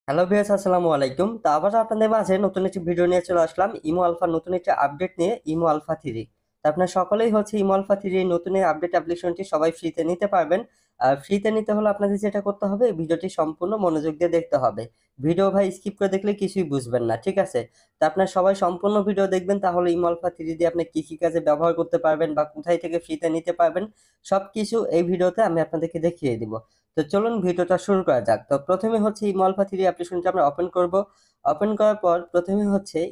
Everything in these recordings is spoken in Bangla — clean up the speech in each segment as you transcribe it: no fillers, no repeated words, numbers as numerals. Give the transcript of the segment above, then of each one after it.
হ্যালো ভিউয়ার্স, আসসালামু আলাইকুম। তো আবার আপনাদের মাঝে নতুন একটি ভিডিও নিয়ে চলে আসলাম ইমো আলফার নতুন একটি আপডেট নিয়ে, ইমো আলফা 3। তো আপনারা সকলেই ইমো আলফা 3 এর নতুন এই আপডেট অ্যাপ্লিকেশনটি সবাই ফ্রিতে নিতে পারবেন। আর ফ্রিতে নিতে হলে আপনাদের যেটা করতে হবে, এই ভিডিওটি সম্পূর্ণ মনোযোগ দিয়ে দেখতে হবে। ভিডিও ভাই স্কিপ করে দেখলে কিছুই বুঝবেন না, ঠিক আছে? তো আপনারা সবাই সম্পূর্ণ ভিডিও দেখবেন, তাহলে ইমো আলফা 3 দিয়ে আপনি কি কি কাজে ব্যবহার করতে পারবেন বা কোথায় থেকে ফ্রিতে নিতে পারবেন, সবকিছু এই ভিডিওতে আমি আপনাদেরকে দেখিয়ে দিব। তো চলুন ভিডিওটা শুরু করা যাক। তো প্রথমে ইমো আলফা 3 অ্যাপ্লিকেশনটা আমরা ওপেন করব। ওপেন করার পর প্রথমে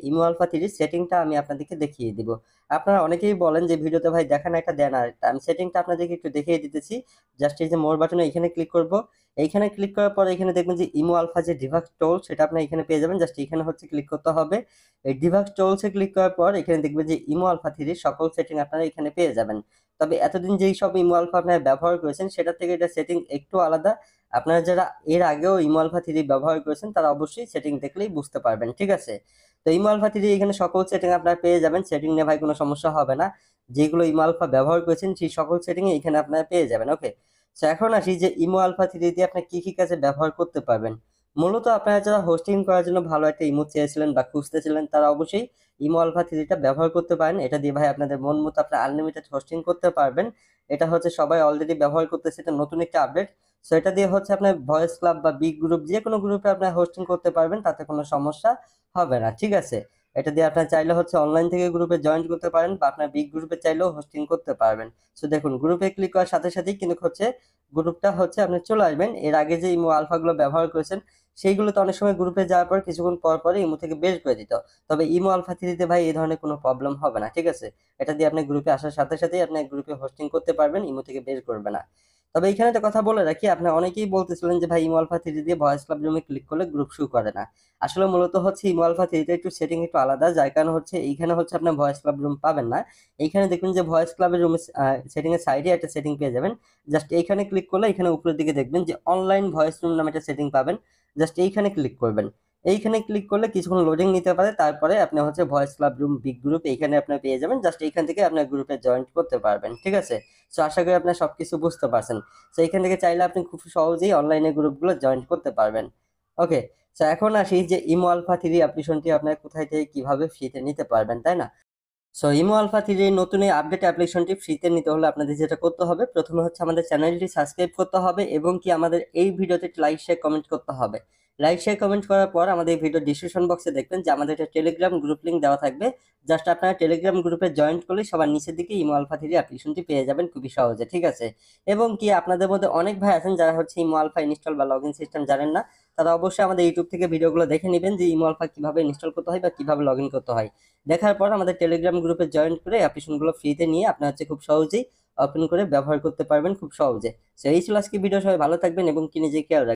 ইমো আলফা 3 সেটিংটা আমি আপনাদেরকে দেখিয়ে দিব। আপনারা অনেকেই বলেন যে ভিডিওতে ভাই দেখান একটা দেন আর একটা। আমি সেটিংটা আপনাদেরকে একটু দেখিয়ে দিতেছি। জাস্ট এই যে মোর বাটনে এখানে ক্লিক করব। এইখানে ক্লিক করার পর এখানে দেখবেন যে ইমো আলফা যে ডিভাক্স টুল সেটা আপনি এখানে পেয়ে যাবেন। জাস্ট এখানে ক্লিক করতে হবে। এই ডিভাক্স টুলসে ক্লিক করার পর এখানে দেখবেন যে ইমো আলফা 3 সকল সেটিং আপনারা এখানে পেয়ে যাবেন। তবে এতদিন যেই সব ইমো আলফা আপনারা ব্যবহার করেছেন সেটা থেকে এটা সেটিং একটু আলাদা। আপনারা যারা এর আগেও ইমো আলফা 3 ব্যবহার করেছেন তারা অবশ্যই সেটিং দেখলেই বুঝতে পারবেন, ঠিক আছে? তো ইমো আলফা 3 এখানে সকল সেটিং আপনারা পেয়ে যাবেন। সেটিং নিয়ে ভাই কোনো সমস্যা হবে না। যেগুলো ইমো আলফা ব্যবহার করেছেন সেই সকল সেটিং এখানে আপনারা পেয়ে যাবেন। ওকে, তো এখন আসি যে ইমো আলফা 3 দিয়ে আপনি কি কি কাজে ব্যবহার করতে পারবেন। মূলত আপনারা যারা হোস্টিং করার জন্য ভালো একটা ইমো চেয়েছিলেন বা খুঁজতেছিলেন তারা অবশ্যই ইমো আলফা 3 টা ব্যবহার করতে পারেন। এটা দিয়ে ভাই আপনাদের মন মতো আপনারা আনলিমিটেড হোস্টিং করতে পারবেন। এটা সবাই অলরেডি ব্যবহার করতেছে, এটা নতুন একটা আপডেট। সো এটা দিয়ে আপনার ভয়েস ক্লাব বা বিগ গ্রুপ যে কোনো গ্রুপে আপনার হোস্টিং করতে পারবেন, তাতে কোনো সমস্যা হবে না, ঠিক আছে? এটা দিয়ে আপনার চাইলে অনলাইন থেকে গ্রুপে জয়েন করতে পারেন বা আপনার বিগ গ্রুপে চাইলেও হোস্টিং করতে পারবেন। সো দেখুন, গ্রুপে ক্লিক করার সাথে সাথেই কিন্তু গ্রুপটা আপনি চলে আসবেন। এর আগে যে ইমো আলফাগুলো ব্যবহার করেছেন সেইগুলো তো অনেক সময় গ্রুপে যাওয়ার পর কিছুক্ষণ পর পরে ইমো থেকে বের করে দিত। তবে ইমো আলফা 3 তে ভাই এই ধরনের কোনো প্রবলেম হবে না, ঠিক আছে? এটা দিয়ে আপনি গ্রুপে আসার সাথে সাথেই আপনি গ্রুপে হোস্টিং করতে পারবেন, ইমো থেকে বের করবে না। তবে এখানে একটা কথা বলে রাখি, আপনি অনেকেই বলতেছিলেন যে ভাই ইমো আলফা 3 দিয়ে ভয়েস ক্লাব রুমে ক্লিক করলে গ্রুপ শো করে না। আসলে মূলত ইমো আলফা 3 তে একটু সেটিং একটু আলাদা, যার কারণে এইখানে আপনার ভয়েস ক্লাব রুম পাবেন না। এইখানে দেখবেন যে ভয়েস ক্লাবের রুমে সেটিং এর সাইডে একটা সেটিং পেয়ে যাবেন। জাস্ট এইখানে ক্লিক করলে এখানে উপরের দিকে দেখবেন যে অনলাইন ভয়েস রুম নামে একটা সেটিং পাবেন। জাস্ট এইখানে ক্লিক করবেন। এইখানে ক্লিক করলে কিছুক্ষণ লোডিং নিতে পারে, তারপরে আপনি voice club room big group এইখানে আপনি পেয়ে যাবেন। জাস্ট এইখান থেকে আপনার গ্রুপে জয়েন করতে পারবেন, ঠিক আছে? সো আশা করি আপনার সবকিছু বুঝতে পারছেন। সো এইখান থেকে চাইলে আপনি খুব সহজেই অনলাইনে গ্রুপগুলো জয়েন করতে পারবেন। ওকে, সো এখন আসি যে ইমো আলফা 3 অ্যাপ্লিকেশনটি আপনার কোথায় থেকে কিভাবে ফ্রিতে নিতে পারবেন, তাই না? সো ইমো আলফা 3 এর নতুন এই আপডেট অ্যাপ্লিকেশনটি ফ্রিতে নিতে হলে আপনাদের যেটা করতে হবে, প্রথমে আমাদের চ্যানেলটি সাবস্ক্রাইব করতে হবে এবং আমাদের এই ভিডিওতে লাইক শেয়ার কমেন্ট করতে হবে। লাইক শেয়ার কমেন্ট করার পর আমাদের এই ভিডিও ডিসক্রিপশন বক্সে দেখবেন যে আমাদের একটা টেলিগ্রাম গ্রুপ লিংক দেওয়া থাকবে। জাস্ট আপনারা টেলিগ্রাম গ্রুপে জয়েন করলে সবার নিচের দিকে ইমো আলফা 3 অ্যাপ্লিকেশনটি পেয়ে যাবেন খুবই সহজে, ঠিক আছে? এবং আপনাদের মধ্যে অনেক ভাই আছেন যারা ইমো আলফা ইনস্টল বা লগইন সিস্টেম জানেন না, তারা অবশ্যই আমাদের ইউটিউব থেকে ভিডিওগুলো দেখে নেবেন যে ইমো আলফা কিভাবে ইনস্টল করতে হয় বা কিভাবে লগইন করতে হয়। দেখার পর আমাদের টেলিগ্রাম গ্রুপে জয়েন করে অ্যাপ্লিকেশনগুলো ফ্রিতে নিয়ে আপনার খুব সহজেই ওপেন করে ব্যবহার করতে পারবেন খুব সহজে। সো এই ছিল আজকে ভিডিও। সবাই ভালো থাকবেন এবং নিজেকে খেয়াল রাখবেন।